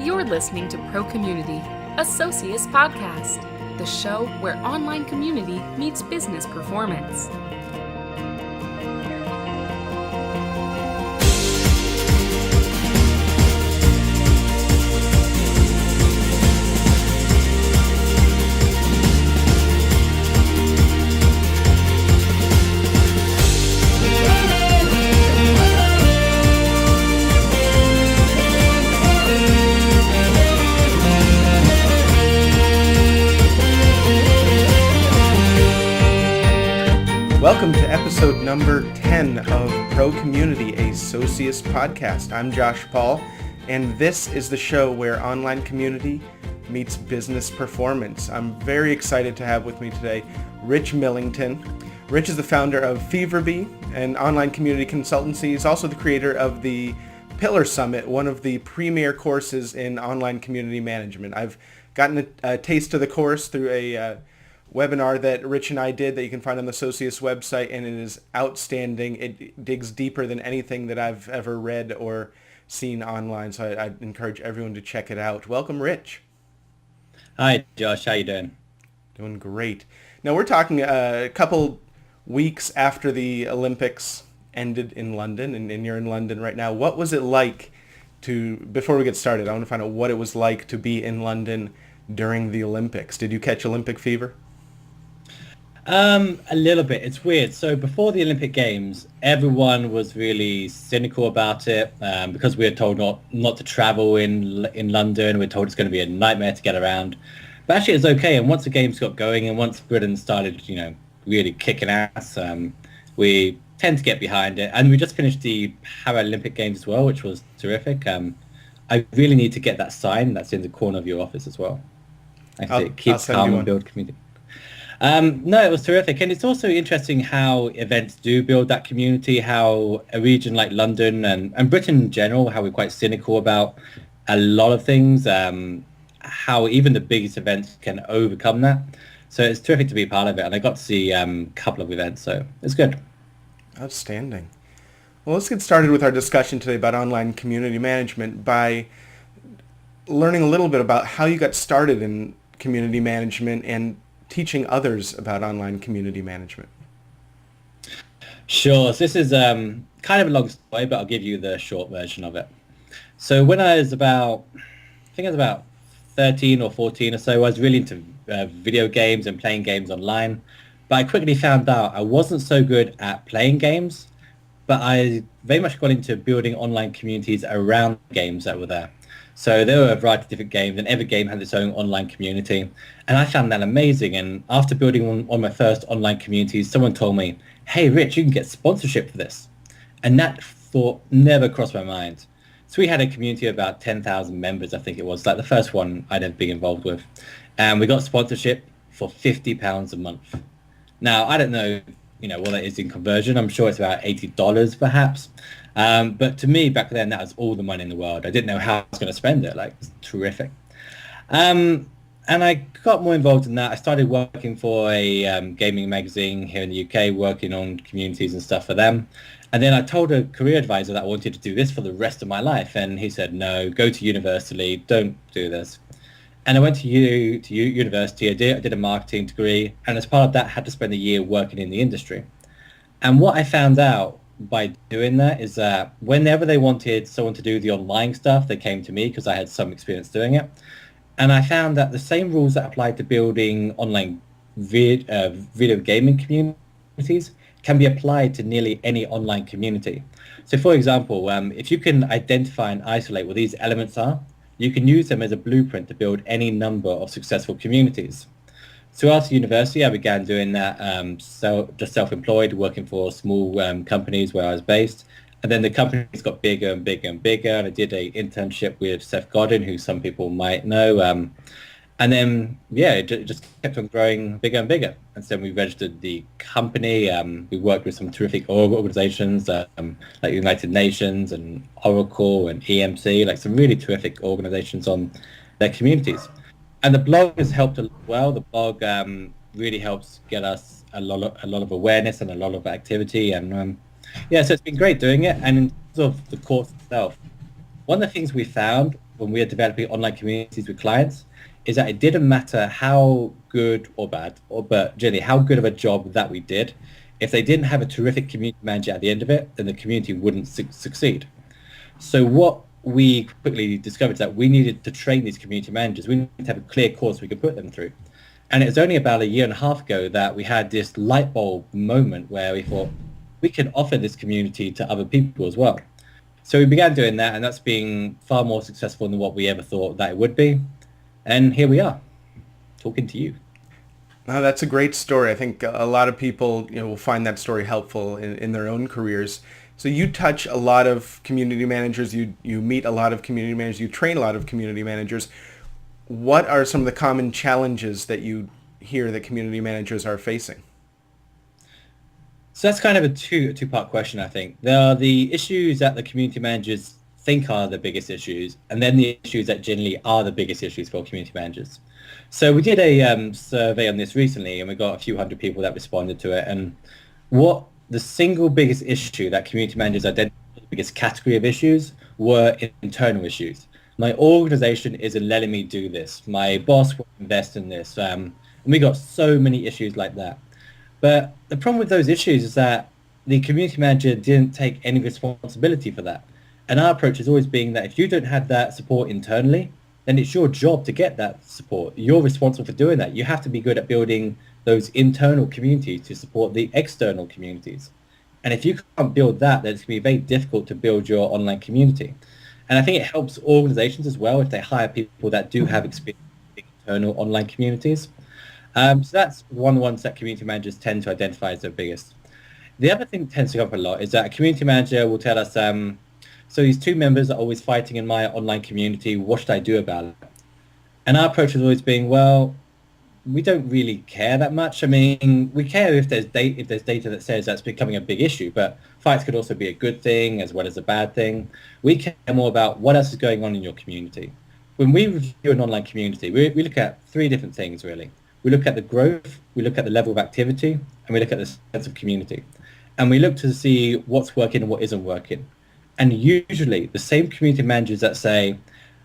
You're listening to Pro Community, a Socius podcast, the show where online community meets business performance. Welcome to episode number 10 of Pro Community, a Socius podcast. I'm Josh Paul, and this is the show where online community meets business performance. I'm very excited to have with me today Rich Millington. Rich is the founder of Feverbee, an online community consultancy. He's also the creator of the Pillar Summit, one of the premier courses in online community management. I've gotten a taste of the course through a webinar that Rich and I did that you can find on the Socius website, and it is outstanding. It digs deeper than anything that I've ever read or seen online, so I'd encourage everyone to check it out. Welcome, Rich. Hi, Josh. How you doing? Doing great. Now, we're talking a couple weeks after the Olympics ended in London, and you're in London right now. What was it like before we get started, I want to find out what it was like to be in London during the Olympics. Did you catch Olympic fever? A little bit. It's weird. So before the Olympic Games, everyone was really cynical about it because we were told not to travel in London. We were told it's going to be a nightmare to get around. But actually, it was okay. And once the games got going, and once Britain started, really kicking ass, we tend to get behind it. And we just finished the Paralympic Games as well, which was terrific. I really need to get that sign that's in the corner of your office as well. It keeps calm and build community. No, it was terrific. And it's also interesting how events do build that community, how a region like London and Britain in general, how we're quite cynical about a lot of things, how even the biggest events can overcome that. So it's terrific to be a part of it. And I got to see a couple of events, so it's good. Outstanding. Well, let's get started with our discussion today about online community management by learning a little bit about how you got started in community management and teaching others about online community management. Sure. So this is kind of a long story, but I'll give you the short version of it. So when I was about 13 or 14 or so, I was really into video games and playing games online. But I quickly found out I wasn't so good at playing games, but I very much got into building online communities around games that were there. So there were a variety of different games, and every game had its own online community. And I found that amazing. And after building one of my first online communities, someone told me, hey, Rich, you can get sponsorship for this. And that thought never crossed my mind. So we had a community of about 10,000 members, I think it was, like the first one I'd ever been involved with. And we got sponsorship for £50 a month. Now, I don't know, what that is in conversion. I'm sure it's about $80 perhaps. But to me, back then, that was all the money in the world. I didn't know how I was going to spend it. It's terrific. And I got more involved in that. I started working for a gaming magazine here in the UK, working on communities and stuff for them. And then I told a career advisor that I wanted to do this for the rest of my life. And he said, no, go to university, don't do this. And I went to university. I did a marketing degree. And as part of that, I had to spend a year working in the industry. And what I found out by doing that is that whenever they wanted someone to do the online stuff, they came to me because I had some experience doing it. And I found that the same rules that applied to building online video gaming communities can be applied to nearly any online community. So for example, if you can identify and isolate what these elements are, you can use them as a blueprint to build any number of successful communities. So after university, I began doing that, just self-employed, working for small companies where I was based. And then the companies got bigger and bigger and bigger. And I did an internship with Seth Godin, who some people might know. And then, it just kept on growing bigger and bigger. And so we registered the company. We worked with some terrific organizations like the United Nations and Oracle and EMC, like some really terrific organizations on their communities. And the blog has helped a lot well. The blog really helps get us a lot of awareness and a lot of activity. And so it's been great doing it. And in terms of the course itself, One of the things we found when we were developing online communities with clients is that it didn't matter how good or bad, but generally how good of a job that we did. If they didn't have a terrific community manager at the end of it, then the community wouldn't succeed. So what we quickly discovered is that we needed to train these community managers. We needed to have a clear course we could put them through. And it was only about a year and a half ago that we had this light bulb moment where we thought we can offer this community to other people as well. So we began doing that, and that's been far more successful than what we ever thought that it would be. And here we are, talking to you. Now, that's a great story. I think a lot of people, will find that story helpful in their own careers. So you touch a lot of community managers, you meet a lot of community managers, you train a lot of community managers. What are some of the common challenges that you hear that community managers are facing? So that's kind of a two-part question, I think. There are the issues that the community managers think are the biggest issues, and then the issues that generally are the biggest issues for community managers. So we did a survey on this recently, and we got a few hundred people that responded to it. And what the single biggest issue that community managers identified, the biggest category of issues, were internal issues. My organization isn't letting me do this. My boss won't invest in this. And we got so many issues like that. But the problem with those issues is that the community manager didn't take any responsibility for that. And our approach has always been that if you don't have that support internally, then it's your job to get that support. You're responsible for doing that. You have to be good at building those internal communities to support the external communities. And if you can't build that, then it's going to be very difficult to build your online community. And I think it helps organizations as well if they hire people that do have experience in internal online communities. So that's one of the ones that community managers tend to identify as their biggest. The other thing that tends to come up a lot is that a community manager will tell us, so these two members are always fighting in my online community, what should I do about it? And our approach has always been, well, we don't really care that much. I mean, we care if there's data that says that's becoming a big issue, but fights could also be a good thing as well as a bad thing. We care more about what else is going on in your community. When we review an online community, we look at three different things, really. We look at the growth, we look at the level of activity, and we look at the sense of community. And we look to see what's working and what isn't working. And usually the same community managers that say,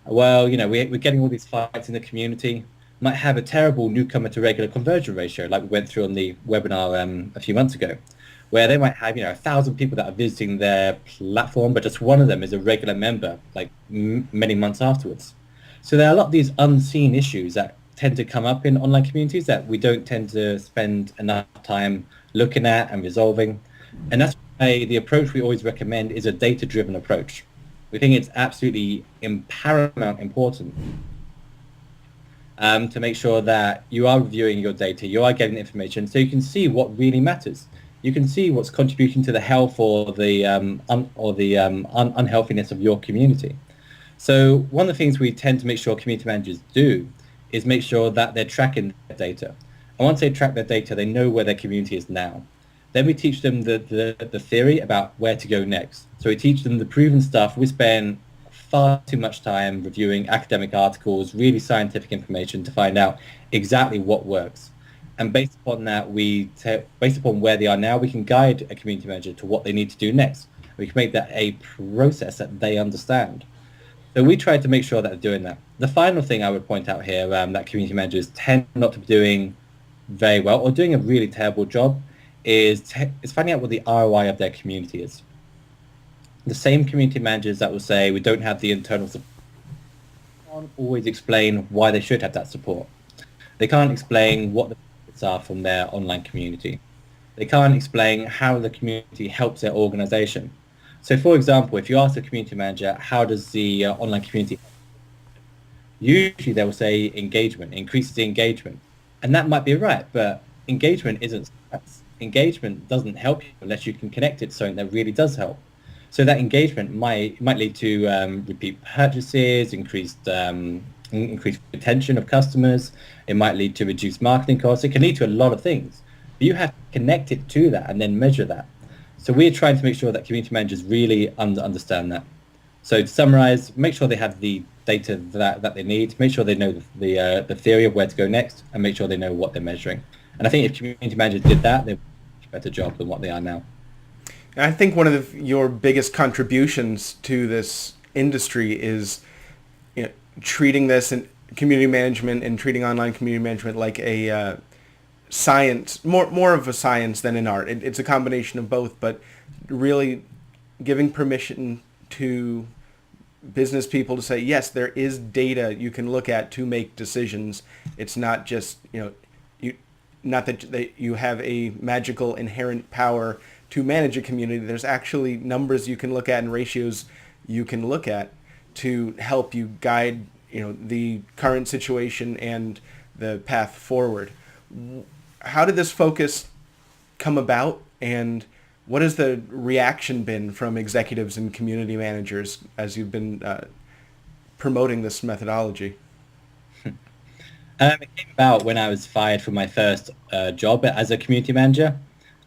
well, we're getting all these fights in the community, might have a terrible newcomer to regular conversion ratio, like we went through on the webinar a few months ago, where they might have 1,000 people that are visiting their platform, but just one of them is a regular member, like many months afterwards. So there are a lot of these unseen issues that tend to come up in online communities that we don't tend to spend enough time looking at and resolving. And that's why the approach we always recommend is a data-driven approach. We think it's absolutely paramount important to make sure that you are reviewing your data, you are getting information, so you can see what really matters. You can see what's contributing to the health or the unhealthiness of your community. So one of the things we tend to make sure community managers do is make sure that they're tracking their data. And once they track their data, they know where their community is now. Then we teach them the theory about where to go next. So we teach them the proven stuff. We spend far too much time reviewing academic articles, really scientific information to find out exactly what works. And based upon that, based upon where they are now, we can guide a community manager to what they need to do next. We can make that a process that they understand. So we try to make sure that they're doing that. The final thing I would point out here that community managers tend not to be doing very well or doing a really terrible job is finding out what the ROI of their community is. The same community managers that will say we don't have the internal support can't always explain why they should have that support. They can't explain what the benefits are from their online community. They can't explain how the community helps their organization. So for example, if you ask the community manager, how does the online community help? Usually they will say engagement, increases the engagement. And that might be right, but engagement isn't success. Engagement doesn't help you unless you can connect it to something that really does help. So that engagement might lead to repeat purchases, increased retention of customers. It might lead to reduced marketing costs. It can lead to a lot of things. But you have to connect it to that and then measure that. So we're trying to make sure that community managers really understand that. So to summarize, make sure they have the data that they need, make sure they know the theory of where to go next, and make sure they know what they're measuring. And I think if community managers did that, they would do a better job than what they are now. I think one of your biggest contributions to this industry is, treating this and community management and treating online community management like a science, more of a science than an art. It's a combination of both, but really giving permission to business people to say, yes, there is data you can look at to make decisions. It's not just, not that you have a magical inherent power to manage a community. There's actually numbers you can look at and ratios you can look at to help you guide, the current situation and the path forward. How did this focus come about, and what has the reaction been from executives and community managers as you've been promoting this methodology? It came about when I was fired from my first job as a community manager.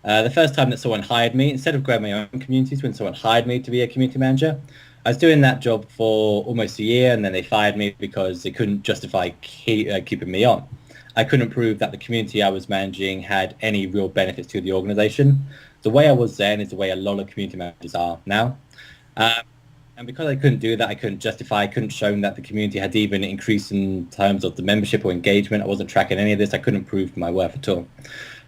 The first time that someone hired me, instead of growing my own communities, when someone hired me to be a community manager, I was doing that job for almost a year, and then they fired me because they couldn't justify keeping me on. I couldn't prove that the community I was managing had any real benefits to the organization. The way I was then is the way a lot of community managers are now. And because I couldn't do that, I couldn't show them that the community had even increased in terms of the membership or engagement. I wasn't tracking any of this. I couldn't prove my worth at all.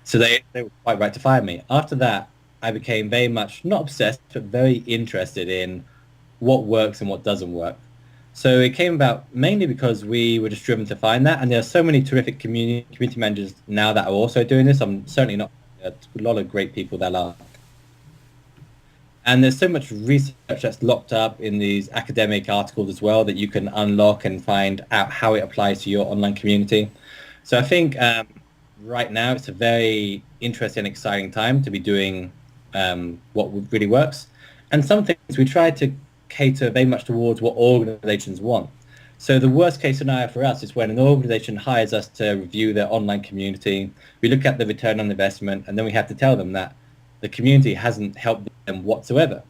So they were quite right to fire me. After that, I became very much, not obsessed, but very interested in what works and what doesn't work. So it came about mainly because we were just driven to find that. And there are so many terrific community managers now that are also doing this. I'm certainly not a lot of great people that are. And there's so much research that's locked up in these academic articles as well that you can unlock and find out how it applies to your online community. So I think right now it's a very interesting and exciting time to be doing what really works. And some things we try to cater very much towards what organizations want. So the worst case scenario for us is when an organization hires us to review their online community, we look at the return on investment, and then we have to tell them that the community hasn't helped them whatsoever.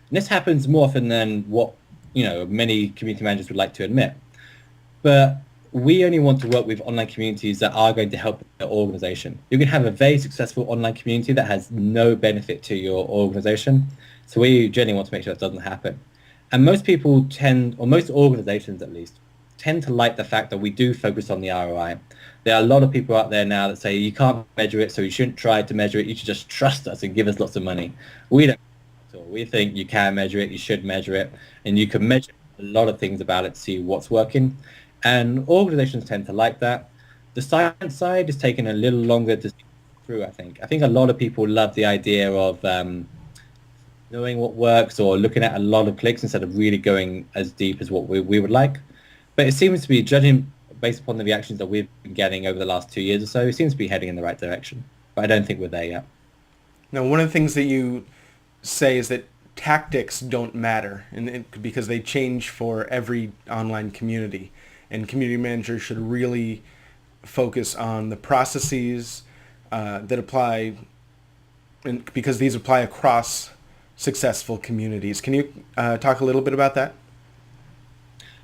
And this happens more often than what, many community managers would like to admit. But we only want to work with online communities that are going to help the organization. You can have a very successful online community that has no benefit to your organization. So we generally want to make sure that doesn't happen. And most people most organizations at least, tend to like the fact that we do focus on the ROI. There are a lot of people out there now that say you can't measure it, so you shouldn't try to measure it. You should just trust us and give us lots of money. We don't at all. We think you can measure it, you should measure it, and you can measure a lot of things about it to see what's working. And organizations tend to like that. The science side is taking a little longer to see through, I think. I think a lot of people love the idea of knowing what works or looking at a lot of clicks instead of really going as deep as what we would like. But it seems to be, judging based upon the reactions that we've been getting over the last 2 years or so, it seems to be heading in the right direction. But I don't think we're there yet. Now, one of the things that you say is that tactics don't matter, because they change for every online community. And community managers should really focus on the processes that apply, and because these apply across successful communities. Can you talk a little bit about that?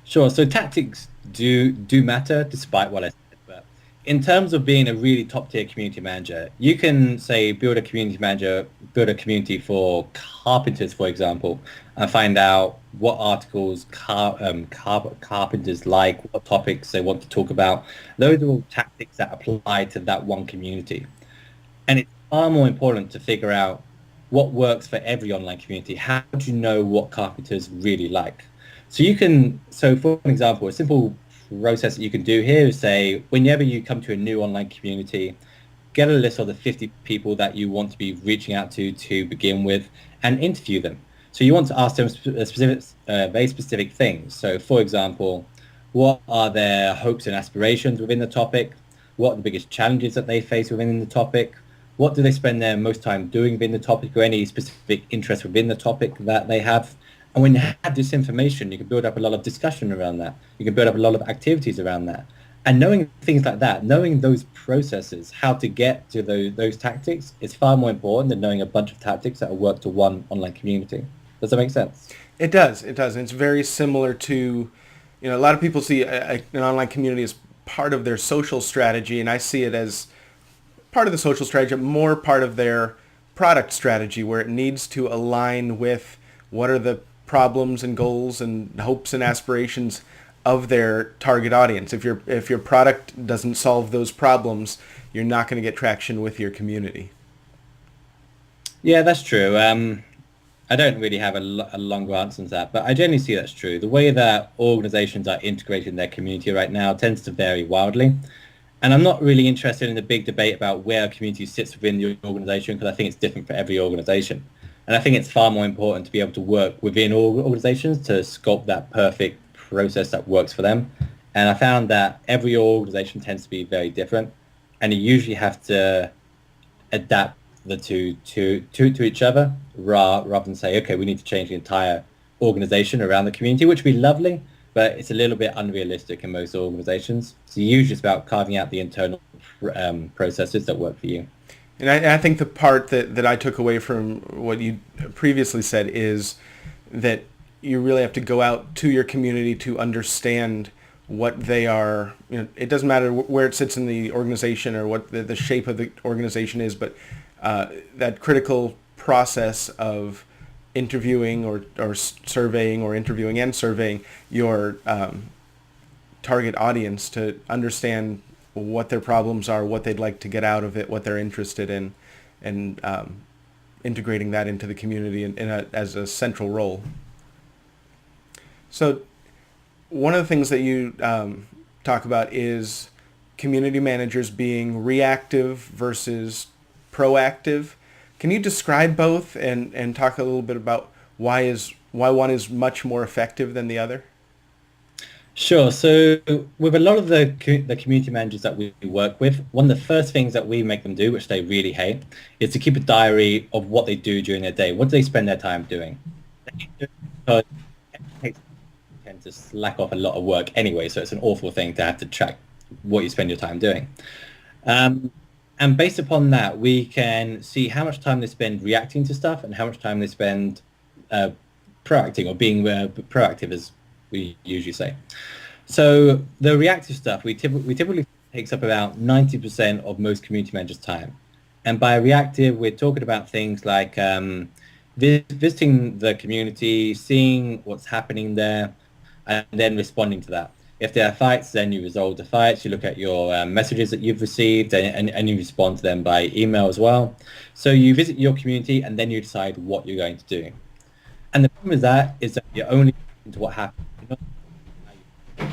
Sure. So tactics do matter, despite what I said. But in terms of being a really top tier community manager, you can say build a community for carpenters, for example, and find out what articles carpenters like, what topics they want to talk about. Those are all tactics that apply to that one community. And it's far more important to figure out what works for every online community. How do you know what carpenters really like? So for an example, a simple process that you can do here is say, whenever you come to a new online community, get a list of the 50 people that you want to be reaching out to begin with, and interview them. So you want to ask them very specific things. So for example, what are their hopes and aspirations within the topic? What are the biggest challenges that they face within the topic? What do they spend their most time doing within the topic, or any specific interest within the topic that they have? And when you have this information, you can build up a lot of discussion around that. You can build up a lot of activities around that. And knowing things like that, knowing those processes, how to get to those tactics, is far more important than knowing a bunch of tactics that will work to one online community. Does that make sense? It does. It does. And it's very similar to, a lot of people see an online community as part of their social strategy, and I see it as part of the social strategy, more part of their product strategy, where it needs to align with what are the problems and goals and hopes and aspirations of their target audience. If your product doesn't solve those problems, you're not going to get traction with your community. Yeah, that's true. I don't really have a longer answer to that, but I generally see that's true. The way that organizations are integrating their community right now tends to vary wildly. And I'm not really interested in the big debate about where a community sits within the organization, because I think it's different for every organization. And I think it's far more important to be able to work within organizations to sculpt that perfect process that works for them. And I found that every organization tends to be very different, and you usually have to adapt the two to each other rather than say, okay, we need to change the entire organization around the community, which would be lovely, but it's a little bit unrealistic in most organizations. So usually it's about carving out the internal processes that work for you. And I think the part that I took away from what you previously said is that you really have to go out to your community to understand what they are. It doesn't matter where it sits in the organization or what the shape of the organization is, but that critical process of interviewing or surveying or interviewing and surveying your target audience to understand what their problems are, what they'd like to get out of it, what they're interested in, and integrating that into the community as a central role. So one of the things that you talk about is community managers being reactive versus proactive. Can you describe both and talk a little bit about why one is much more effective than the other? Sure. So with a lot of the community managers that we work with, one of the first things that we make them do, which they really hate, is to keep a diary of what they do during their day. What do they spend their time doing? Because it tends to slack off a lot of work anyway, so it's an awful thing to have to track what you spend your time doing. And based upon that, we can see how much time they spend reacting to stuff and how much time they spend proacting or being proactive, as we usually say. So the reactive stuff, we typically takes up about 90% of most community managers' time. And by reactive, we're talking about things like visiting the community, seeing what's happening there, and then responding to that. If there are fights, then you resolve the fights. You look at your messages that you've received and you respond to them by email as well. So you visit your community and then you decide what you're going to do. And the problem with that is that you're only into what happened. You're not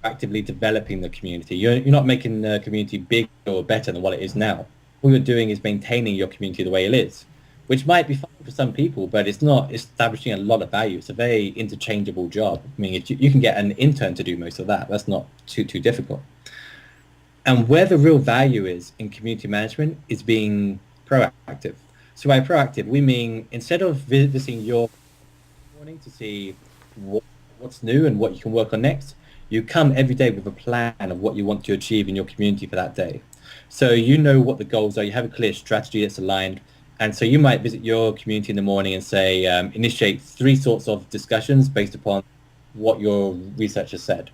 actively developing the community. You're not making the community bigger or better than what it is now. All you're doing is maintaining your community the way it is, which might be fine for some people, but it's not establishing a lot of value. It's a very interchangeable job. I mean, if you can get an intern to do most of that. That's not too difficult. And where the real value is in community management is being proactive. So by proactive, we mean instead of visiting your morning to see what's new and what you can work on next, you come every day with a plan of what you want to achieve in your community for that day. So you know what the goals are. You have a clear strategy that's aligned. And so you might visit your community in the morning and say, initiate 3 sorts of discussions based upon what your research has said.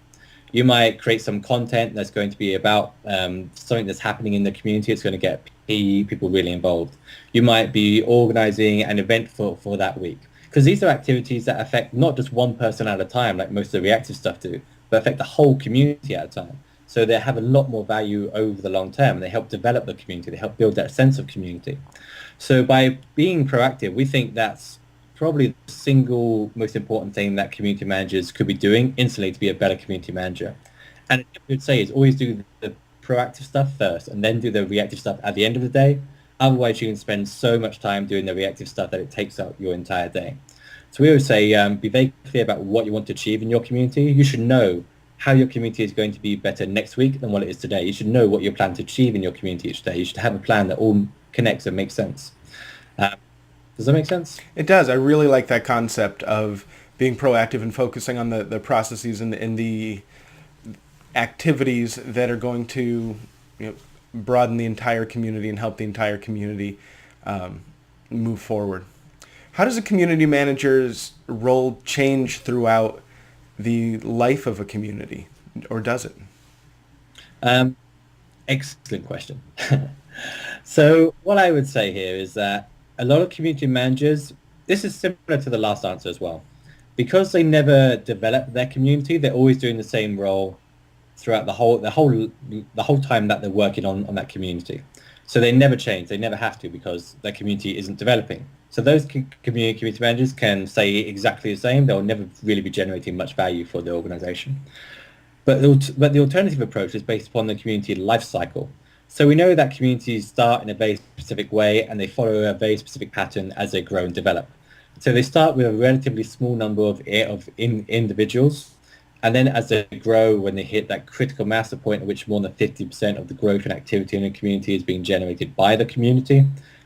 You might create some content that's going to be about something that's happening in the community. It's going to get people really involved. You might be organizing an event for that week. Because these are activities that affect not just one person at a time, like most of the reactive stuff do, but affect the whole community at a time. So they have a lot more value over the long term. They help develop the community. They help build that sense of community. So by being proactive, we think that's probably the single most important thing that community managers could be doing instantly to be a better community manager. And what I would say is always do the proactive stuff first and then do the reactive stuff at the end of the day. Otherwise, you can spend so much time doing the reactive stuff that it takes up your entire day. So we always say, be very clear about what you want to achieve in your community. You should know how your community is going to be better next week than what it is today. You should know what you plan to achieve in your community each day. You should have a plan that all connects and makes sense. Does that make sense? It does. I really like that concept of being proactive and focusing on the processes and the activities that are going to broaden the entire community and help the entire community move forward. How does a community manager's role change throughout the life of a community, or does it? Excellent question. So what I would say here is that a lot of community managers this is similar to the last answer as well. Because they never develop their community, they're always doing the same role throughout the whole time that they're working on that community. So they never change. They never have to because their community isn't developing. So those community managers can say exactly the same. They'll never really be generating much value for the organization. But the alternative approach is based upon the community life cycle. So we know that communities start in a very specific way and they follow a very specific pattern as they grow and develop. So they start with a relatively small number of individuals, and then as they grow, when they hit that critical mass, the point at which more than 50% of the growth and activity in a community is being generated by the community,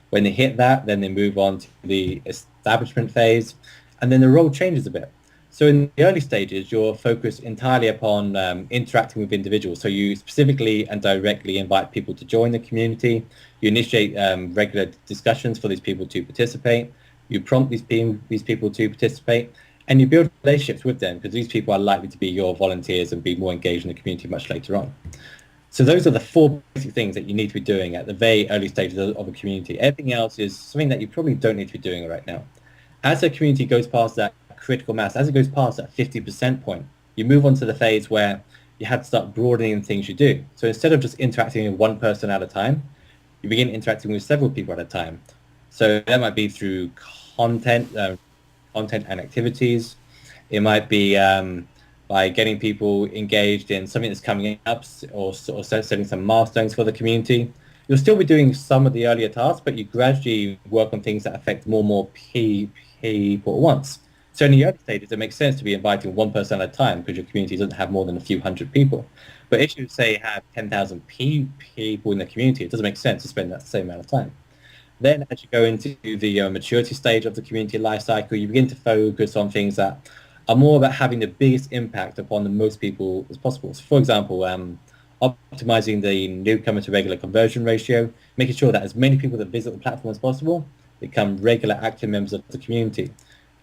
when they hit that, then they move on to the establishment phase, and then the role changes a bit. So in the early stages, you're focused entirely upon interacting with individuals. So you specifically and directly invite people to join the community. You initiate regular discussions for these people to participate. You prompt these people to participate, and you build relationships with them because these people are likely to be your volunteers and be more engaged in the community much later on. So those are the four basic things that you need to be doing at the very early stages of a community. Everything else is something that you probably don't need to be doing right now. As a community goes past that critical mass, as it goes past that 50% point, you move on to the phase where you have to start broadening the things you do. So instead of just interacting with one person at a time, you begin interacting with several people at a time. So that might be through content and activities. It might be by getting people engaged in something that's coming up or setting some milestones for the community. You'll still be doing some of the earlier tasks, but you gradually work on things that affect more and more people at once. So in the early stages, it makes sense to be inviting one person at a time because your community doesn't have more than a few hundred people. But if you, say, have 10,000 people in the community, it doesn't make sense to spend that same amount of time. Then as you go into the maturity stage of the community life cycle, you begin to focus on things that are more about having the biggest impact upon the most people as possible. So for example, optimizing the newcomer to regular conversion ratio, making sure that as many people that visit the platform as possible become regular active members of the community.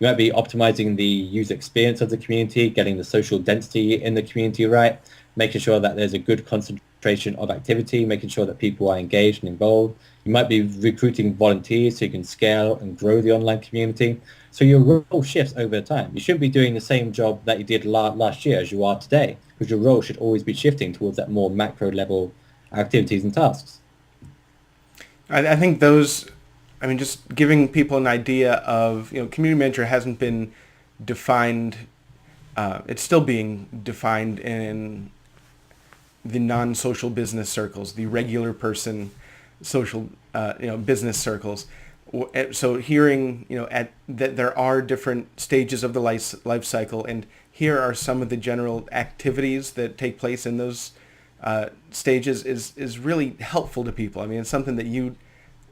You might be optimizing the user experience of the community, getting the social density in the community right, making sure that there's a good concentration of activity, making sure that people are engaged and involved. You might be recruiting volunteers so you can scale and grow the online community. So your role shifts over time. You shouldn't be doing the same job that you did last year as you are today, because your role should always be shifting towards that more macro level activities and tasks. I think those, just giving people an idea of, community manager hasn't been defined. It's still being defined in the non-social business circles, the regular person social, business circles. So hearing, that there are different stages of the life cycle, and here are some of the general activities that take place in those stages is really helpful to people. It's something that you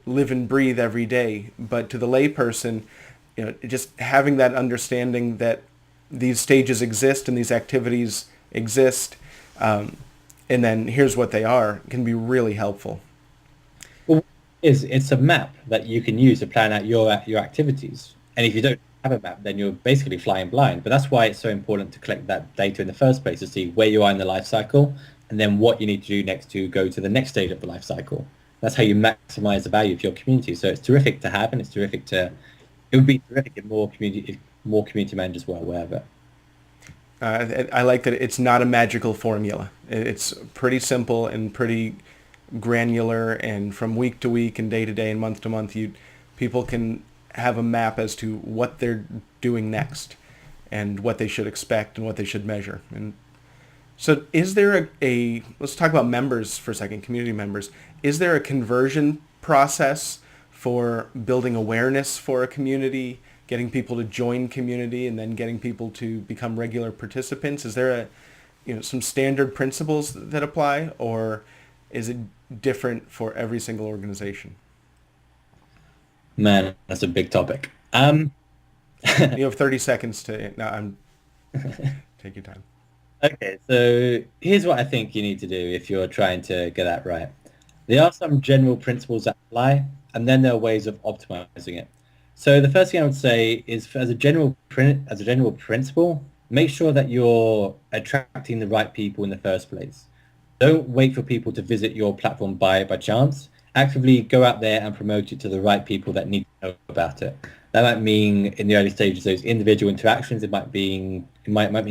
live and breathe every day, but to the layperson, just having that understanding that these stages exist and these activities exist, and then here's what they are, can be really helpful. Well, it's a map that you can use to plan out your activities. And if you don't have a map, then you're basically flying blind. But that's why it's so important to collect that data in the first place, to see where you are in the life cycle and then what you need to do next to go to the next stage of the life cycle. That's how you maximize the value of your community. So it's terrific to have, and it would be terrific if more community managers were aware of it. I like that it's not a magical formula. It's pretty simple and pretty granular, and from week to week and day to day and month to month, people can have a map as to what they're doing next and what they should expect and what they should measure. And so is there let's talk about members for a second, community members. Is there a conversion process for building awareness for a community, getting people to join community, and then getting people to become regular participants? Is there some standard principles that apply, or is it different for every single organization? Man, that's a big topic. You have 30 seconds to... No, take your time. Okay, so here's what I think you need to do if you're trying to get that right. There are some general principles that apply, and then there are ways of optimizing it. So the first thing I would say is, as a general principle, make sure that you're attracting the right people in the first place. Don't wait for people to visit your platform by chance. Actively go out there and promote it to the right people that need to know about it. That might mean in the early stages those individual interactions. It might mean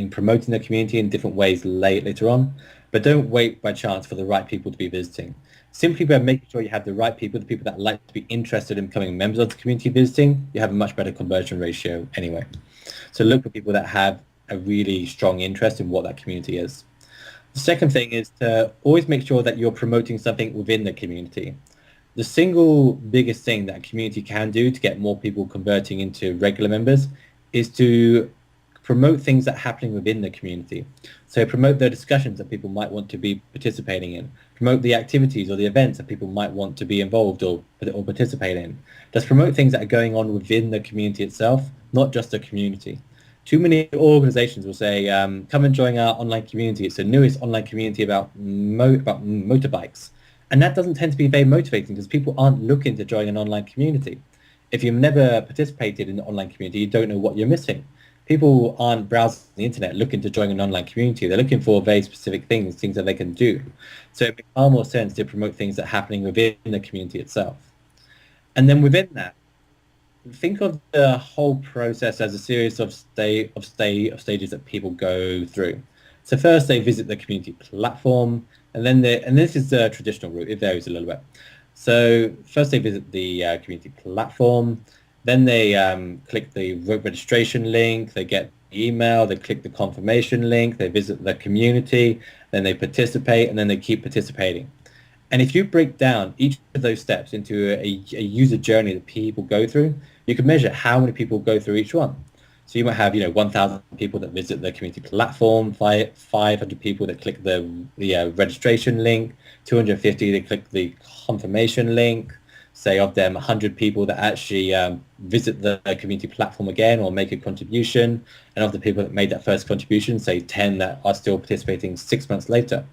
promoting the community in different ways later on. But don't wait by chance for the right people to be visiting. Simply by making sure you have the right people, the people that like to be interested in becoming members of the community visiting, you have a much better conversion ratio anyway. So look for people that have a really strong interest in what that community is. The second thing is to always make sure that you're promoting something within the community. The single biggest thing that a community can do to get more people converting into regular members is to promote things that are happening within the community. So promote the discussions that people might want to be participating in. Promote the activities or the events that people might want to be involved or participate in. Just promote things that are going on within the community itself, not just the community. Too many organizations will say, come and join our online community. It's the newest online community about motorbikes. And that doesn't tend to be very motivating because people aren't looking to join an online community. If you've never participated in the online community, you don't know what you're missing. People aren't browsing the internet looking to join an online community. They're looking for very specific things that they can do. So it makes far more sense to promote things that are happening within the community itself. And then within that, think of the whole process as a series of stages that people go through. So first they visit the community platform, and this is the traditional route. It varies a little bit. So first they visit the community platform, then they click the registration link, they get the email, they click the confirmation link, they visit the community, then they participate, and then they keep participating. And if you break down each of those steps into a user journey that people go through, you can measure how many people go through each one. So you might have, 1,000 people that visit the community platform, 500 people that click the registration link, 250 that click the confirmation link. Say of them, 100 people that actually visit the community platform again or make a contribution. And of the people that made that first contribution, say 10 that are still participating 6 months later.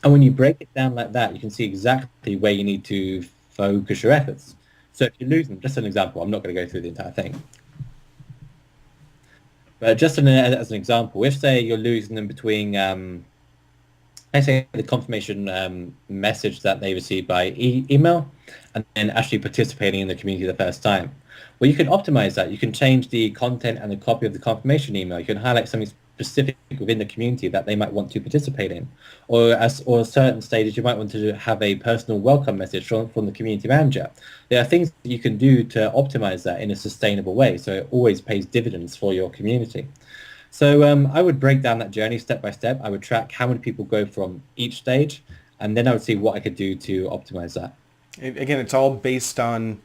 And when you break it down like that, you can see exactly where you need to focus your efforts. So if you lose them, just an example, I'm not going to go through the entire thing. But just as an example, if say you're losing them between, let's say the confirmation message that they received by email and then actually participating in the community the first time. Well, you can optimize that. You can change the content and the copy of the confirmation email. You can highlight something specific within the community that they might want to participate in. Or certain stages, you might want to have a personal welcome message from the community manager. There are things that you can do to optimize that in a sustainable way, so it always pays dividends for your community. So I would break down that journey step by step. I would track how many people go from each stage, and then I would see what I could do to optimize that. Again, it's all based on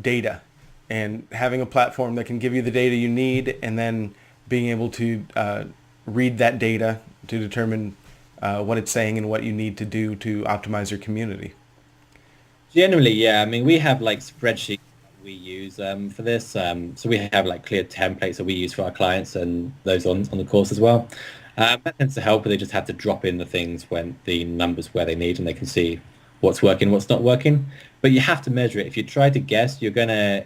data and having a platform that can give you the data you need, and then being able to read that data to determine what it's saying and what you need to do to optimize your community. Generally, yeah. I mean, we have like spreadsheets we use for this. So we have like clear templates that we use for our clients and those on the course as well. That tends to help, but they just have to drop in the things when the numbers where they need, and they can see what's working, what's not working. But you have to measure it. If you try to guess, you're gonna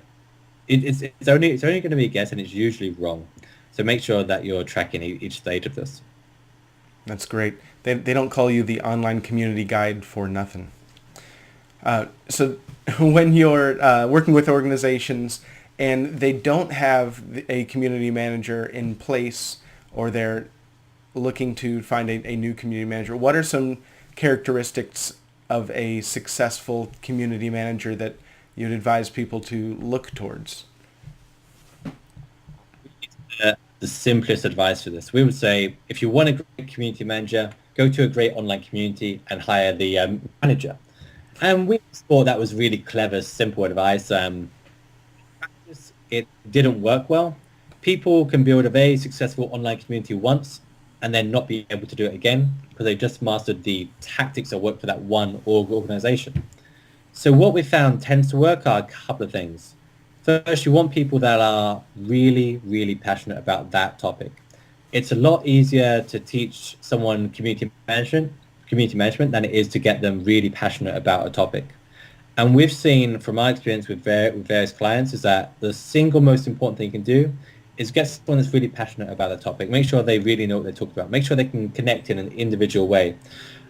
it's only going to be a guess, and it's usually wrong. So make sure that you're tracking each stage of this. That's great. They don't call you the online community guide for nothing. So when you're working with organizations and they don't have a community manager in place, or they're looking to find a new community manager, what are some characteristics of a successful community manager that you'd advise people to look towards? The simplest advice for this, we would say, if you want a great community manager, go to a great online community and hire the manager. And we thought that was really clever, simple advice. It didn't work well. People can build a very successful online community once and then not be able to do it again because they just mastered the tactics that work for that one organization. So what we found tends to work are a couple of things. First, you want people that are really, really passionate about that topic. It's a lot easier to teach someone community management than it is to get them really passionate about a topic. And we've seen from our experience with various clients is that the single most important thing you can do is get someone that's really passionate about the topic. Make sure they really know what they're talking about. Make sure they can connect in an individual way.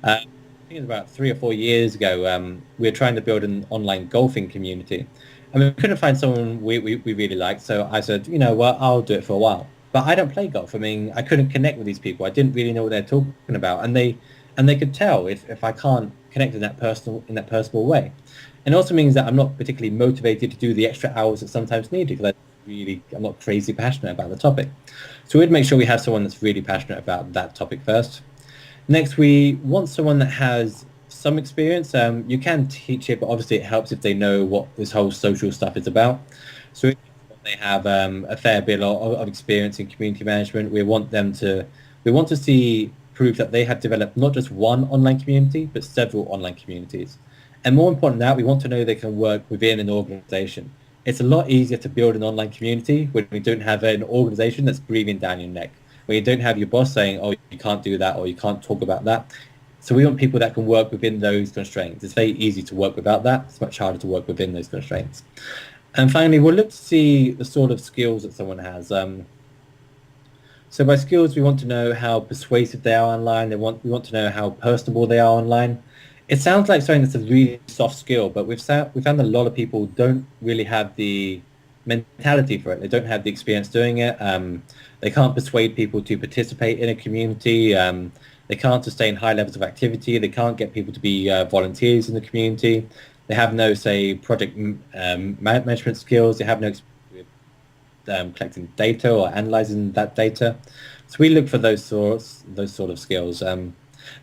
I think it was about 3 or 4 years ago, we were trying to build an online golfing community. I mean, we couldn't find someone we really liked, so I said, you know what, I'll do it for a while. But I don't play golf. I mean, I couldn't connect with these people. I didn't really know what they're talking about, and they could tell if I can't connect in that personal way. And it also means that I'm not particularly motivated to do the extra hours that sometimes needed because I'm not crazy passionate about the topic. So we'd make sure we have someone that's really passionate about that topic first. Next, we want someone that has some experience. You can teach it, but obviously it helps if they know what this whole social stuff is about. So if they have a fair bit of experience in community management, we want to see proof that they have developed not just one online community, but several online communities. And more important than that, we want to know they can work within an organization. It's a lot easier to build an online community when we don't have an organization that's breathing down your neck, where you don't have your boss saying, oh, you can't do that, or you can't talk about that. So we want people that can work within those constraints. It's very easy to work without that. It's much harder to work within those constraints. And finally, we'll look to see the sort of skills that someone has. So by skills, we want to know how persuasive they are online. We want to know how personable they are online. It sounds like something that's a really soft skill, but we've found a lot of people don't really have the mentality for it. They don't have the experience doing it. They can't persuade people to participate in a community. They can't sustain high levels of activity. They can't get people to be volunteers in the community. They have no, say, project management skills. They have no experience with collecting data or analyzing that data. So we look for those sort of skills.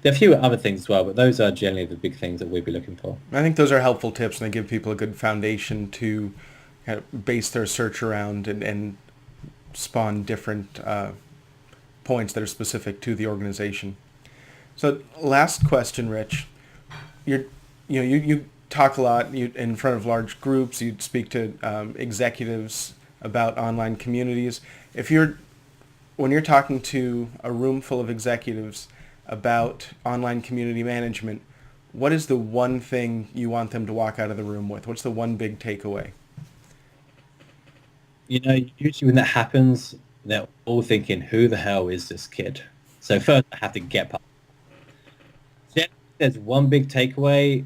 There are a few other things as well, but those are generally the big things that we'd be looking for. I think those are helpful tips, and they give people a good foundation to kind of base their search around and spawn different points that are specific to the organization. So, last question, Rich. You talk a lot in front of large groups. You speak to executives about online communities. When you're talking to a room full of executives about online community management, what is the one thing you want them to walk out of the room with? What's the one big takeaway? Usually when that happens, they're all thinking, who the hell is this kid? So first I have to get past. So there's one big takeaway.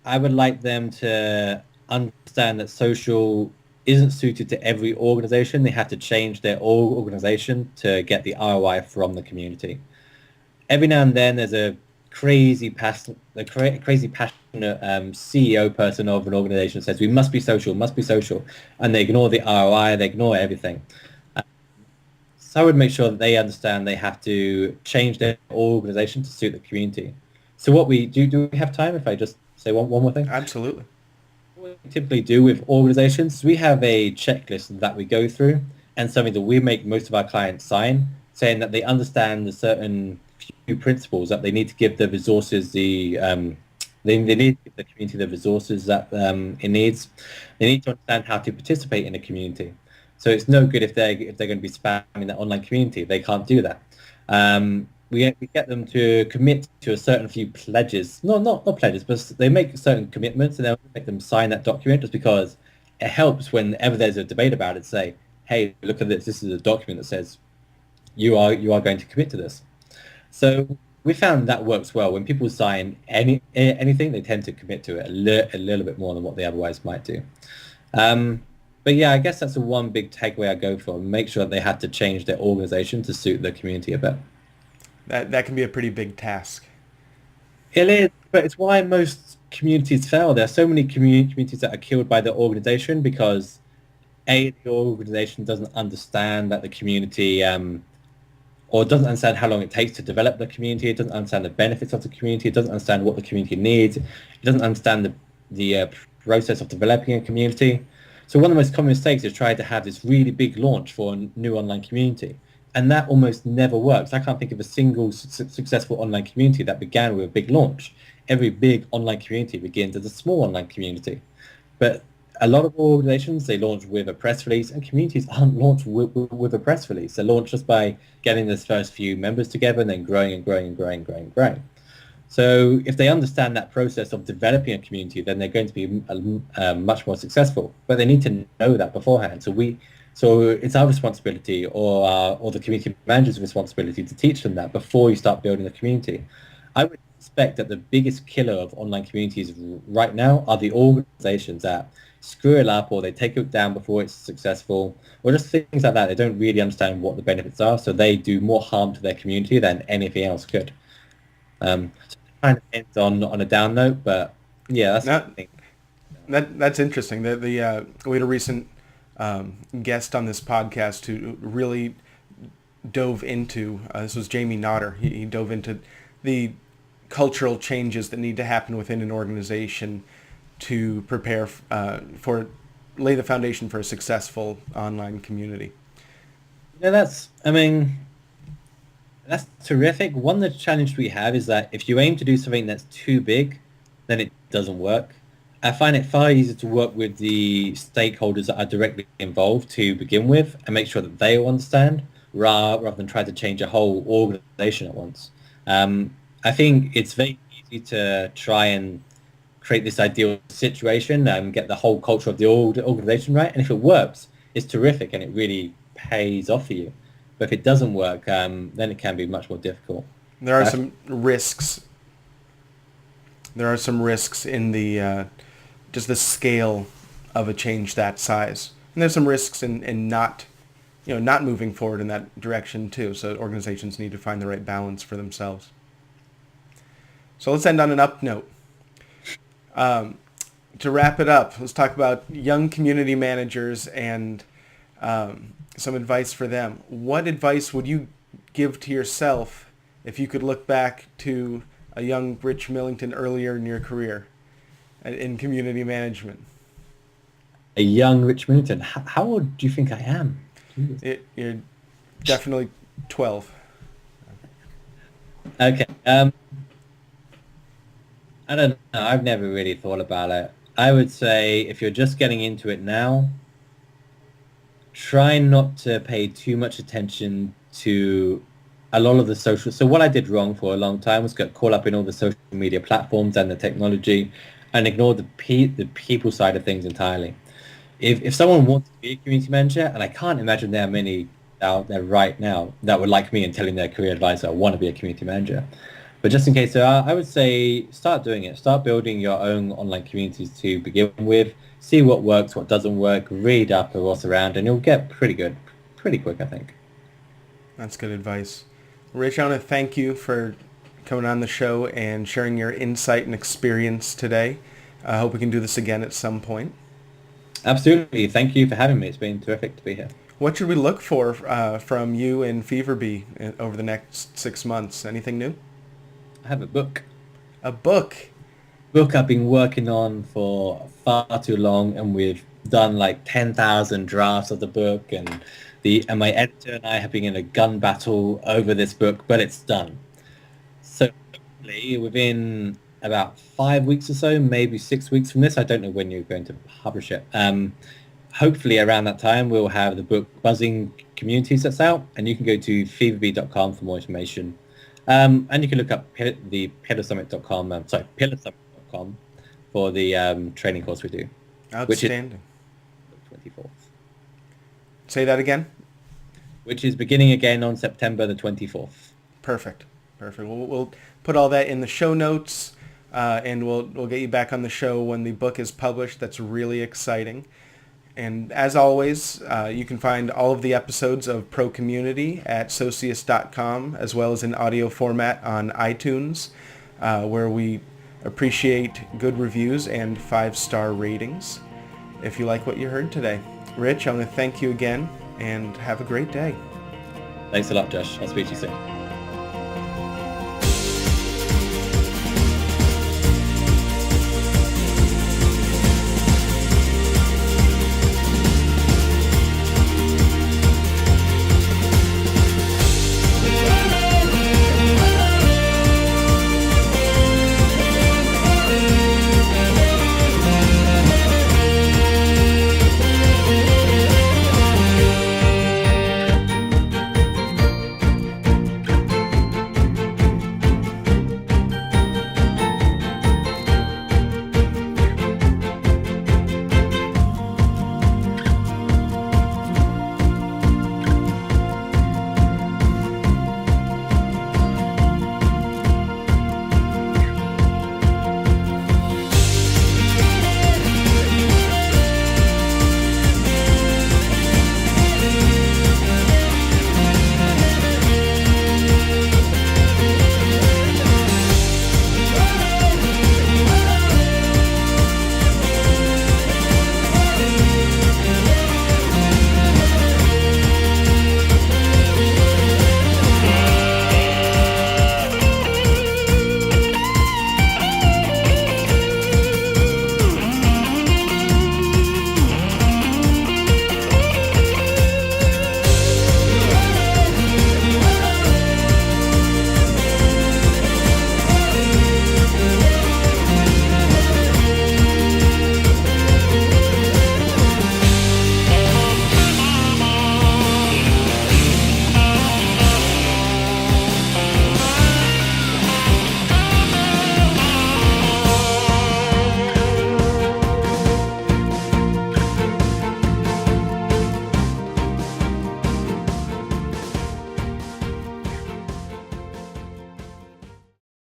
I would like them to understand that social isn't suited to every organization. They have to change their organization to get the ROI from the community. Every now and then there's a crazy passionate CEO person of an organization that says we must be social, and they ignore the ROI, they ignore everything. So I would make sure that they understand they have to change their organization to suit the community. So what we do we have time if I just say one more thing? Absolutely. What we typically do with organizations, we have a checklist that we go through and something that we make most of our clients sign, saying that they understand the certain few principles that they need to give the resources they need to give the community the resources that it needs. They need to understand how to participate in a community. So it's no good if they're going to be spamming that online community. They can't do that. We get them to commit to a certain few pledges. Not pledges, but they make certain commitments, and then we make them sign that document just because it helps whenever there's a debate about it. Say, hey, look at this. This is a document that says you are going to commit to this. So we found that works well. When people sign anything, they tend to commit to it a little bit more than what they otherwise might do. But yeah, I guess that's the one big takeaway I go for. Make sure that they have to change their organization to suit the community a bit. That can be a pretty big task. It is, but it's why most communities fail. There are so many communities that are killed by the organization because the organization doesn't understand that the community or doesn't understand how long it takes to develop the community. It doesn't understand the benefits of the community. It doesn't understand what the community needs. It doesn't understand the process of developing a community. So one of the most common mistakes is trying to have this really big launch for a new online community. And that almost never works. I can't think of a single successful online community that began with a big launch. Every big online community begins as a small online community. But a lot of organizations, they launch with a press release, and communities aren't launched with a press release. They're launched just by getting those first few members together and then growing and growing and growing and growing and growing. So if they understand that process of developing a community, then they're going to be much more successful. But they need to know that beforehand. So it's our responsibility or the community manager's responsibility to teach them that before you start building a community. I would suspect that the biggest killer of online communities right now are the organizations that screw it up or they take it down before it's successful, or just things like that. They don't really understand what the benefits are, so they do more harm to their community than anything else could. So it kind of ends on a down note, but yeah, that's what Now, I think. that's interesting. We had a recent guest on this podcast who really dove into, this was Jamie Nodder. He dove into the cultural changes that need to happen within an organization to prepare lay the foundation for a successful online community. Yeah, that's terrific. One of the challenges we have is that if you aim to do something that's too big, then it doesn't work. I find it far easier to work with the stakeholders that are directly involved to begin with and make sure that they all understand rather than try to change a whole organization at once. I think it's very easy to try and create this ideal situation and get the whole culture of the organization right. And if it works, it's terrific and it really pays off for you. But if it doesn't work, then it can be much more difficult. There are some risks. There are some risks in the just the scale of a change that size, and there's some risks in not moving forward in that direction too. So organizations need to find the right balance for themselves. So let's end on an up note. To wrap it up, let's talk about young community managers and some advice for them. What advice would you give to yourself if you could look back to a young Rich Millington earlier in your career in community management? A young Rich Millington. How old do you think I am? You're definitely 12. Okay. I don't know. I've never really thought about it. I would say if you're just getting into it now, try not to pay too much attention to a lot of the social. So what I did wrong for a long time was get caught up in all the social media platforms and the technology and ignore the people side of things entirely. If someone wants to be a community manager, and I can't imagine there are many out there right now that would like me and telling their career advisor, I want to be a community manager. But just in case there are, I would say start doing it. Start building your own online communities to begin with. See what works, what doesn't work. Read up or what's around, and you'll get pretty good pretty quick, I think. That's good advice. Rich, I want to thank you for coming on the show and sharing your insight and experience today. I hope we can do this again at some point. Absolutely. Thank you for having me. It's been terrific to be here. What should we look for from you and Feverbee over the next 6 months? Anything new? I have a book. A book? Book I've been working on for far too long, and we've done like 10,000 drafts of the book, and my editor and I have been in a gun battle over this book, but it's done. So hopefully within about 5 weeks or so, maybe 6 weeks from this, I don't know when you're going to publish it. Hopefully around that time, we'll have the book Buzzing Communities that's out, and you can go to feverbee.com for more information. And you can look up the pillarsummit.com for the training course we do. Outstanding. Which is 24th. Say that again? Which is beginning again on September the 24th. Perfect. We'll put all that in the show notes, and we'll get you back on the show when the book is published. That's really exciting. And as always, you can find all of the episodes of Pro Community at socius.com, as well as in audio format on iTunes, where we appreciate good reviews and 5-star ratings if you like what you heard today. Rich, I want to thank you again, and have a great day. Thanks a lot, Josh. I'll speak to you soon.